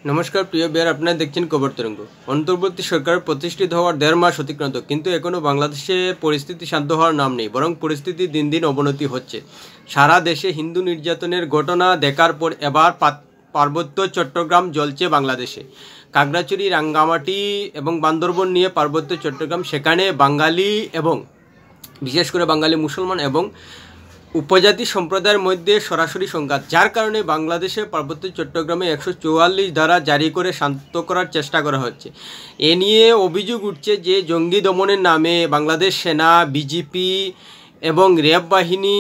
নমস্কার প্রিয় বিয়ার, আপনারা দেখছেন খবর তরঙ্গ। অন্তর্বর্তী সরকার প্রতিষ্ঠিত হওয়ার 1.5 মাস অতিক্রান্ত, কিন্তু এখনও বাংলাদেশে পরিস্থিতি শান্ত হওয়ার নাম নেই, বরং পরিস্থিতি দিন দিন অবনতি হচ্ছে। সারা দেশে হিন্দু নির্যাতনের ঘটনা দেখার পর এবার পার্বত্য চট্টগ্রাম জ্বলছে বাংলাদেশে। খাগড়াছড়ি, রাঙ্গামাটি এবং বান্দরবন নিয়ে পার্বত্য চট্টগ্রাম, সেখানে বাঙালি এবং বিশেষ করে বাঙালি মুসলমান এবং উপজাতি সম্প্রদায়ের মধ্যে সরাসরি সংঘাত, যার কারণে বাংলাদেশে পার্বত্য চট্টগ্রামে 144 ধারা জারি করে শান্ত করার চেষ্টা করা হচ্ছে। এ নিয়ে অভিযোগ উঠছে যে জঙ্গি দমনের নামে বাংলাদেশ সেনা, বিজেপি এবং র্যাব বাহিনী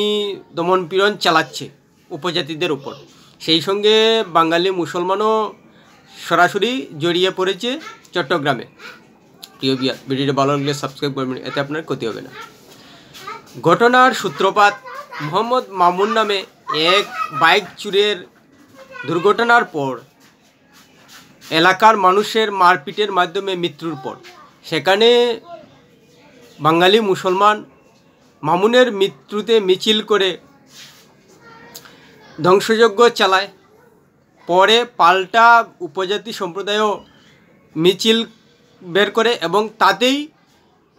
দমনপীড়ন চালাচ্ছে উপজাতিদের উপর। সেই সঙ্গে বাঙালি মুসলমানও সরাসরি জড়িয়ে পড়েছে চট্টগ্রামে। প্রিয় বিয়ার, ভিডিওটা ভালো লাগলে সাবস্ক্রাইব করবেন, এতে আপনার ক্ষতি হবে না। ঘটনার সূত্রপাত মোহাম্মদ মামুন নামে এক বাইক চুরের দুর্ঘটনার পর এলাকার মানুষের মারপিটের মাধ্যমে মৃত্যুর পর সেখানে বাঙালি মুসলমান মামুনের মৃত্যুতে মিছিল করে ধ্বংসযজ্ঞ চালায়। পরে পাল্টা উপজাতি সম্প্রদায়ও মিছিল বের করে এবং তাতেই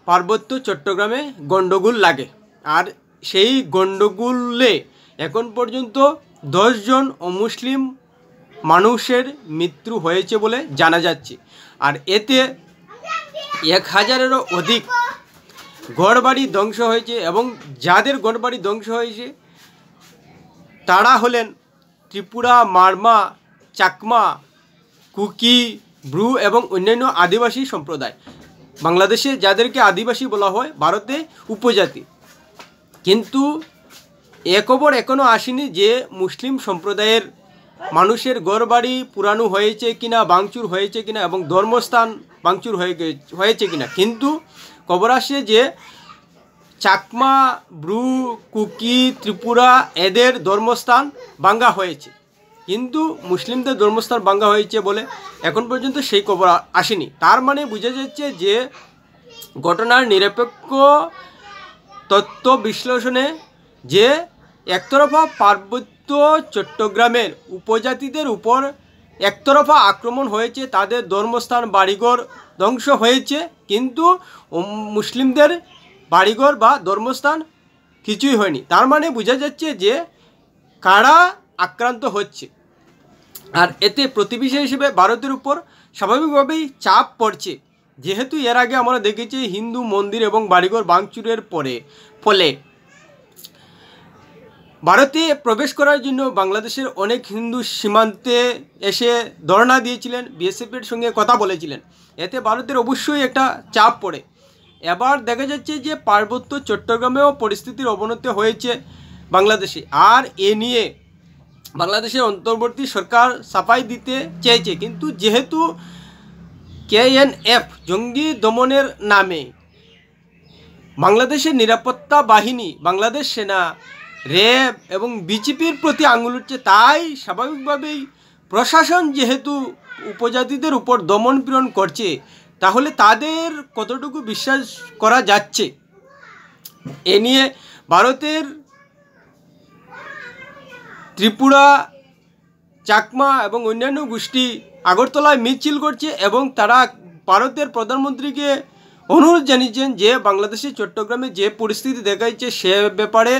পার্বত্য চট্টগ্রামে গণ্ডগোল লাগে। আর সেই গণ্ডগোলে এখন পর্যন্ত 10 জন অমুসলিম মানুষের মৃত্যু হয়েছে বলে জানা যাচ্ছে। আর এতে 1000-এরও অধিক ঘরবাড়ি ধ্বংস হয়েছে, এবং যাদের ঘরবাড়ি ধ্বংস হয়েছে তারা হলেন ত্রিপুরা, মারমা, চাকমা, কুকি, ব্রু এবং অন্যান্য আদিবাসী সম্প্রদায়। বাংলাদেশে যাদেরকে আদিবাসী বলা হয়, ভারতে উপজাতি। কিন্তু এ খবর এখনও আসেনি যে মুসলিম সম্প্রদায়ের মানুষের ঘরবাড়ি পুরানো হয়েছে কিনা, ভাঙচুর হয়েছে কিনা এবং ধর্মস্থান ভাঙচুর হয়েছে কিনা। কিন্তু খবর আসে যে চাকমা, ব্রু, কুকি, ত্রিপুরা এদের ধর্মস্থান ভাঙ্গা হয়েছে, কিন্তু মুসলিমদের ধর্মস্থান ভাঙ্গা হয়েছে বলে এখন পর্যন্ত সেই খবর আসেনি। তার মানে বোঝা যাচ্ছে যে ঘটনার নিরপেক্ষ তথ্য বিশ্লেষণে যে একতরফা পার্বত্য চট্টগ্রামের উপজাতিদের উপর একতরফা আক্রমণ হয়েছে, তাদের ধর্মস্থান বাড়িঘর ধ্বংস হয়েছে, কিন্তু মুসলিমদের বাড়িঘর বা ধর্মস্থান কিছুই হয়নি। তার মানে বোঝা যাচ্ছে যে কারা আক্রান্ত হচ্ছে। আর এতে প্রতিবেশী হিসেবে ভারতের উপর স্বাভাবিকভাবেই চাপ পড়ছে, যেহেতু এর আগে আমরা দেখেছি হিন্দু মন্দির এবং বাড়িঘর ভাঙচুরের ফলে ভারতে প্রবেশ করার জন্য বাংলাদেশের অনেক হিন্দু সীমান্তে এসে ধর্ণা দিয়েছিলেন, বিএসএফের সঙ্গে কথা বলেছিলেন। এতে ভারতের অবশ্যই একটা চাপ পড়ে। এবার দেখা যাচ্ছে যে পার্বত্য চট্টগ্রামেও পরিস্থিতির অবনতি হয়েছে বাংলাদেশে। আর এ নিয়ে বাংলাদেশের অন্তর্বর্তী সরকার সাফাই দিতে চেয়েছে, কিন্তু যেহেতু KNF জঙ্গি দমনের নামে বাংলাদেশের নিরাপত্তা বাহিনী, বাংলাদেশ সেনা, র্যাব এবং বিজেপির প্রতি আঙুল উঠছে, তাই স্বাভাবিকভাবেই প্রশাসন যেহেতু উপজাতিদের উপর দমন পীড়ন করছে, তাহলে তাদের কতটুকু বিশ্বাস করা যাচ্ছে এ নিয়ে ভারতের ত্রিপুরা, চাকমা এবং অন্যান্য গোষ্ঠী আগরতলায় মিছিল করছে এবং তারা ভারতের প্রধানমন্ত্রীকে অনুরোধ জানিয়েছেন যে বাংলাদেশের চট্টগ্রামে যে পরিস্থিতি দেখাচ্ছে সে ব্যাপারে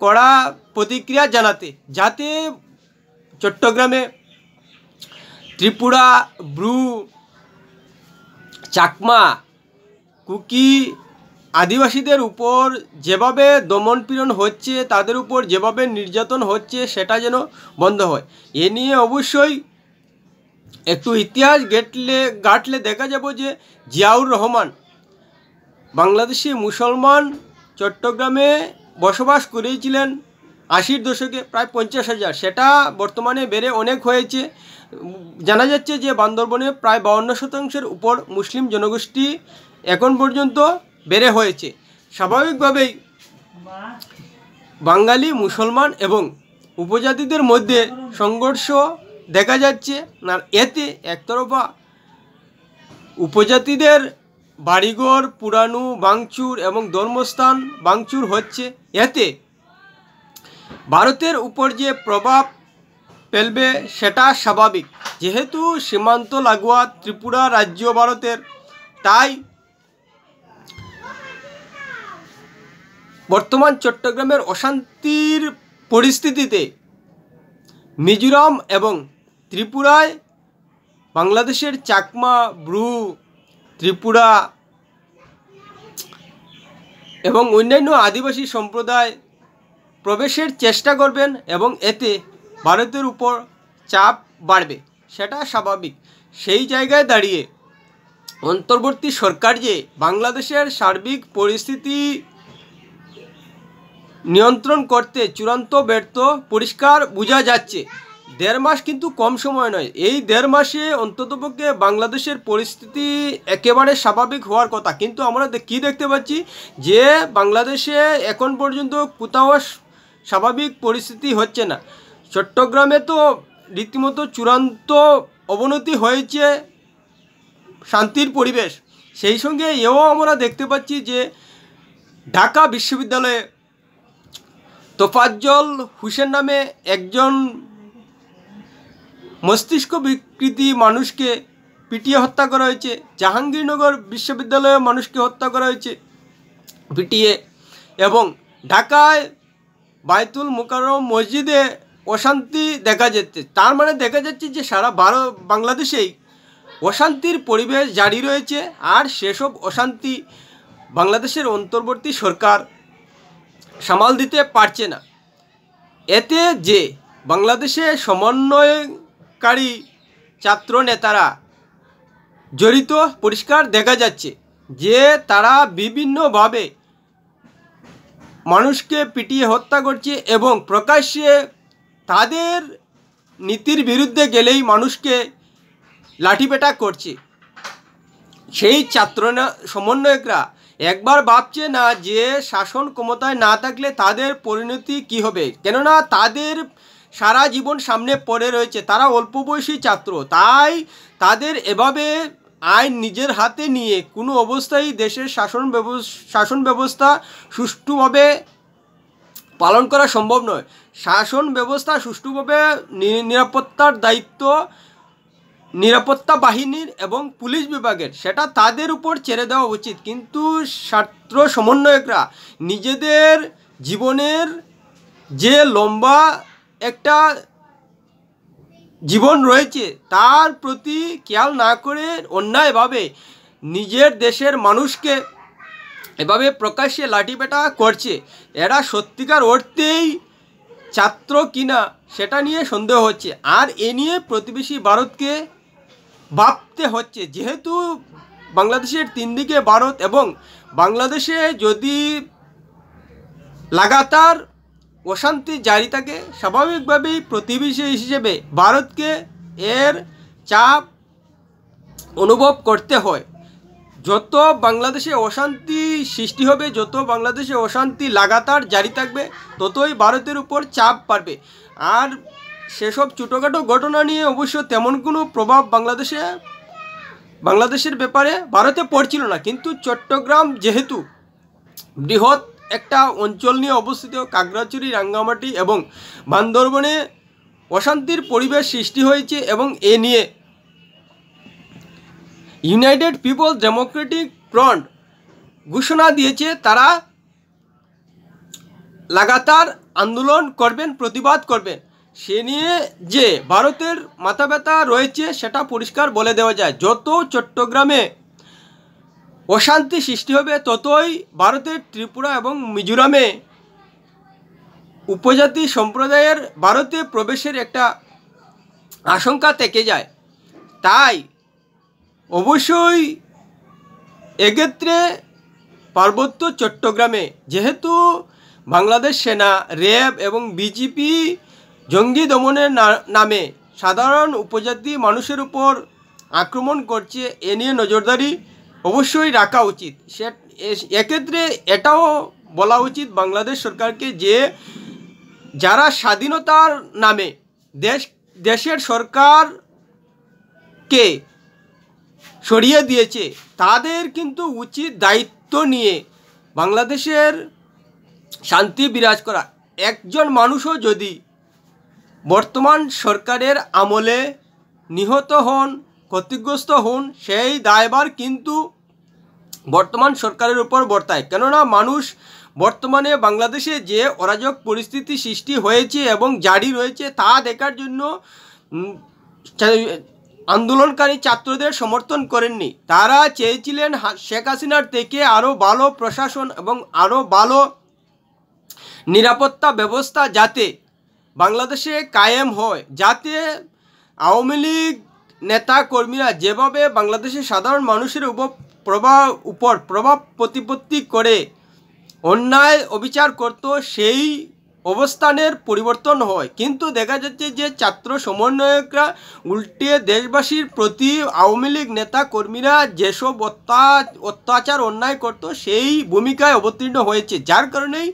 কড়া প্রতিক্রিয়া জানাতে, যাতে চট্টগ্রামে ত্রিপুরা, ব্রু, চাকমা, কুকি আদিবাসীদের উপর যেভাবে দমনপীড়ন হচ্ছে, তাদের উপর যেভাবে নির্যাতন হচ্ছে, সেটা যেন বন্ধ হয়। এ নিয়ে অবশ্যই একটু ইতিহাস ঘাটলে দেখা যাব যে জিয়াউর রহমান বাংলাদেশি মুসলমান চট্টগ্রামে বসবাস করেছিলেন 80-র দশকে প্রায় 50,000, সেটা বর্তমানে বেড়ে অনেক হয়েছে। জানা যাচ্ছে যে বান্দরবনে প্রায় 52% উপর মুসলিম জনগোষ্ঠী এখন পর্যন্ত বেড়ে হয়েছে। স্বাভাবিকভাবেই বাঙালি, মুসলমান এবং উপজাতিদের মধ্যে সংঘর্ষ দেখা যাচ্ছে। আর এতে একতরফা উপজাতিদের বাড়িঘর পুরানো, ভাঙচুর এবং ধর্মস্থান ভাঙচুর হচ্ছে। এতে ভারতের উপর যে প্রভাব ফেলবে সেটা স্বাভাবিক, যেহেতু সীমান্ত লাগোয়া ত্রিপুরা রাজ্য ভারতের। তাই বর্তমান চট্টগ্রামের অশান্তির পরিস্থিতিতে মিজোরাম এবং ত্রিপুরায় বাংলাদেশের চাকমা, ব্রু, ত্রিপুরা এবং অন্যান্য আদিবাসী সম্প্রদায় প্রবেশের চেষ্টা করবেন এবং এতে ভারতের উপর চাপ বাড়বে, সেটা স্বাভাবিক। সেই জায়গায় দাঁড়িয়ে অন্তর্বর্তী সরকার যে বাংলাদেশের সার্বিক পরিস্থিতি নিয়ন্ত্রণ করতে চূড়ান্ত ব্যর্থ পরিষ্কার বোঝা যাচ্ছে। 1.5 মাস কিন্তু কম সময় নয়। এই 1.5 মাসে অন্ততপক্ষে বাংলাদেশের পরিস্থিতি একেবারে স্বাভাবিক হওয়ার কথা, কিন্তু আমরা কি দেখতে পাচ্ছি যে বাংলাদেশে এখন পর্যন্ত কোথাও স্বাভাবিক পরিস্থিতি হচ্ছে না। চট্টগ্রামে তো রীতিমতো চূড়ান্ত অবনতি হয়েছে শান্তির পরিবেশ। সেই সঙ্গে এও আমরা দেখতে পাচ্ছি যে ঢাকা বিশ্ববিদ্যালয়ে তোফাজ্জল হোসেন নামে একজন মস্তিষ্ক বিকৃতি মানুষকে পিটিয়ে হত্যা করা হয়েছে। জাহাঙ্গীরনগর বিশ্ববিদ্যালয়ে মানুষকে হত্যা করা হয়েছে পিটিয়ে, এবং ঢাকায় বায়তুল মুকাররম মসজিদে অশান্তি দেখা যাচ্ছে। তার মানে দেখা যাচ্ছে যে সারা বাংলাদেশেই অশান্তির পরিবেশ জারি রয়েছে, আর সেসব অশান্তি বাংলাদেশের অন্তর্বর্তী সরকার সামাল দিতে পারছে না। এতে যে বাংলাদেশে সমন্বয়কারী ছাত্র নেতারা জড়িত পরিষ্কার দেখা যাচ্ছে, যে তারা বিভিন্নভাবে মানুষকে পিটিয়ে হত্যা করছে এবং প্রকাশ্যে তাদের নীতির বিরুদ্ধে গেলেই মানুষকে লাঠিপেটা করছে। সেই ছাত্র সমন্বয়করা একবার ভাবছে না যে শাসন ক্ষমতায় না থাকলে তাদের পরিণতি কি হবে, কেননা তাদের সারা জীবন সামনে পড়ে রয়েছে। তারা অল্প বয়সী ছাত্র, তাই তাদের এভাবে আইন নিজের হাতে নিয়ে কোনো অবস্থায় দেশের শাসন ব্যবস্থা সুষ্ঠুভাবে পালন করা সম্ভব নয়। শাসন ব্যবস্থা সুষ্ঠুভাবে নিরাপত্তার দায়িত্ব নিরাপত্তা বাহিনীর এবং পুলিশ বিভাগের, সেটা তাদের উপর ছেড়ে দেওয়া উচিত। কিন্তু ছাত্র সমন্বয়করা নিজেদের জীবনের যে লম্বা একটা জীবন রয়েছে তার প্রতি খেয়াল না করে অন্যায়ভাবে নিজের দেশের মানুষকে এভাবে প্রকাশ্যে লাঠিপেটা করছে। এরা সত্যিকার অর্থেই ছাত্র কিনা সেটা নিয়ে সন্দেহ হচ্ছে। আর এ নিয়ে প্রতিবেশী ভারতকে ভাবতে হচ্ছে, যেহেতু বাংলাদেশের 3 দিকে ভারত, এবং বাংলাদেশে যদি লাগাতার অশান্তি জারি থাকে স্বাভাবিকভাবেই প্রতিবেশী হিসেবে ভারতকে এর চাপ অনুভব করতে হয়। যত বাংলাদেশে অশান্তি সৃষ্টি হবে, যত বাংলাদেশে অশান্তি লাগাতার জারি থাকবে, ততই ভারতের উপর চাপ বাড়বে। আর সেসব ছোটোখাটো ঘটনা নিয়ে অবশ্য তেমন কোনো প্রভাব বাংলাদেশের ব্যাপারে ভারতে পড়ছিল না, কিন্তু চট্টগ্রাম যেহেতু বৃহৎ একটা অঞ্চল নিয়ে অবস্থিত, খাগড়াছড়ি, রাঙ্গামাটি এবং বান্দরবনে অশান্তির পরিবেশ সৃষ্টি হয়েছে, এবং এ নিয়ে ইউনাইটেড পিপলস ডেমোক্রেটিক ফ্রন্ট ঘোষণা দিয়েছে তারা লাগাতার আন্দোলন করবেন, প্রতিবাদ করবেন। সে নিয়ে যে ভারতের মাথা ব্যথা রয়েছে সেটা পরিষ্কার বলে দেওয়া যায়। যত চট্টগ্রামে অশান্তি সৃষ্টি হবে, ততই ভারতের ত্রিপুরা এবং মিজোরামে উপজাতি সম্প্রদায়ের ভারতে প্রবেশের একটা আশঙ্কা থেকে যায়। তাই অবশ্যই এক্ষেত্রে পার্বত্য চট্টগ্রামে যেহেতু বাংলাদেশ সেনা, র্যাব এবং বিজেপি জঙ্গি দমনের নামে সাধারণ উপজাতি মানুষের উপর আক্রমণ করছে, এ নিয়ে নজরদারি অবশ্যই রাখা উচিত। এক্ষেত্রে এটাও বলা উচিত বাংলাদেশ সরকারকে যে যারা স্বাধীনতার নামে দেশের সরকারকে সরিয়ে দিয়েছে, তাদের কিন্তু উচিত দায়িত্ব নিয়ে বাংলাদেশের শান্তি বিরাজ করা। একজন মানুষও যদি বর্তমান সরকারের আমলে নিহত হন, ক্ষতিগ্রস্ত হন, সেই দায়ভার কিন্তু বর্তমান সরকারের উপর বর্তায়। কেননা মানুষ বর্তমানে বাংলাদেশে যে অরাজক পরিস্থিতি সৃষ্টি হয়েছে এবং জারি রয়েছে তা দেখার জন্য আন্দোলনকারী ছাত্রদের সমর্থন করেননি। তারা চেয়েছিলেন শেখ হাসিনার থেকে আরও ভালো প্রশাসন এবং আরও ভালো নিরাপত্তা ব্যবস্থা যাতে বাংলাদেশে কায়েম হয়, যাতে আওয়ামী লীগ নেতা কর্মীরা যেভাবে বাংলাদেশের সাধারণ মানুষের উপর প্রভাব প্রতিপত্তি করে অন্যায় অবিচার করত, সেই অবস্থানের পরিবর্তন হয়। কিন্তু দেখা যাচ্ছে যে ছাত্র সমন্বয়করা উল্টে দেশবাসীর প্রতি আওয়ামী লীগ নেতা কর্মীরা যেসব অত্যাচার অন্যায় করত সেই ভূমিকায় অবতীর্ণ হয়েছে, যার কারণেই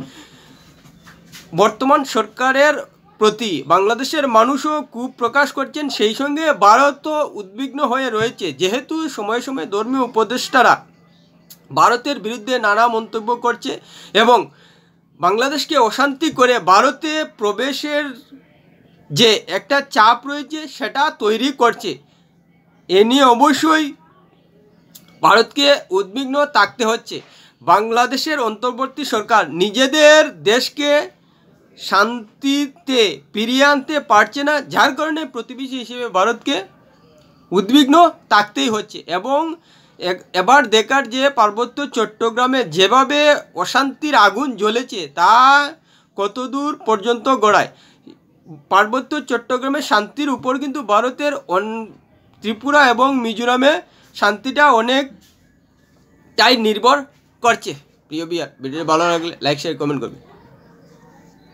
বর্তমান সরকারের প্রতি বাংলাদেশের মানুষও ক্ষোভ প্রকাশ করছেন। সেই সঙ্গে ভারতও উদ্বিগ্ন হয়ে রয়েছে, যেহেতু সময়ে সময়ে ধর্মীয় উপদেষ্টারা ভারতের বিরুদ্ধে নানা মন্তব্য করছে এবং বাংলাদেশকে অশান্তি করে ভারতে প্রবেশের যে একটা চাপ রয়েছে সেটা তৈরি করছে। এ নিয়ে অবশ্যই ভারতকে উদ্বিগ্ন থাকতে হচ্ছে। বাংলাদেশের অন্তর্বর্তী সরকার নিজেদের দেশকে শান্তিতে ফিরিয়ে আনতে পারছে না, যার কারণে প্রতিবেশী হিসেবে ভারতকে উদ্বিগ্ন থাকতেই হচ্ছে। এবং এবার দেখার যে পার্বত্য চট্টগ্রামে যেভাবে অশান্তির আগুন জ্বলেছে তা কতদূর পর্যন্ত গড়ায়। পার্বত্য চট্টগ্রামে শান্তির উপর কিন্তু ভারতের ত্রিপুরা এবং মিজোরামে শান্তিটা অনেকটাই নির্ভর করছে। প্রিয় ভিউয়ার, ভিডিও ভালো লাগলে লাইক শেয়ার কমেন্ট করবে।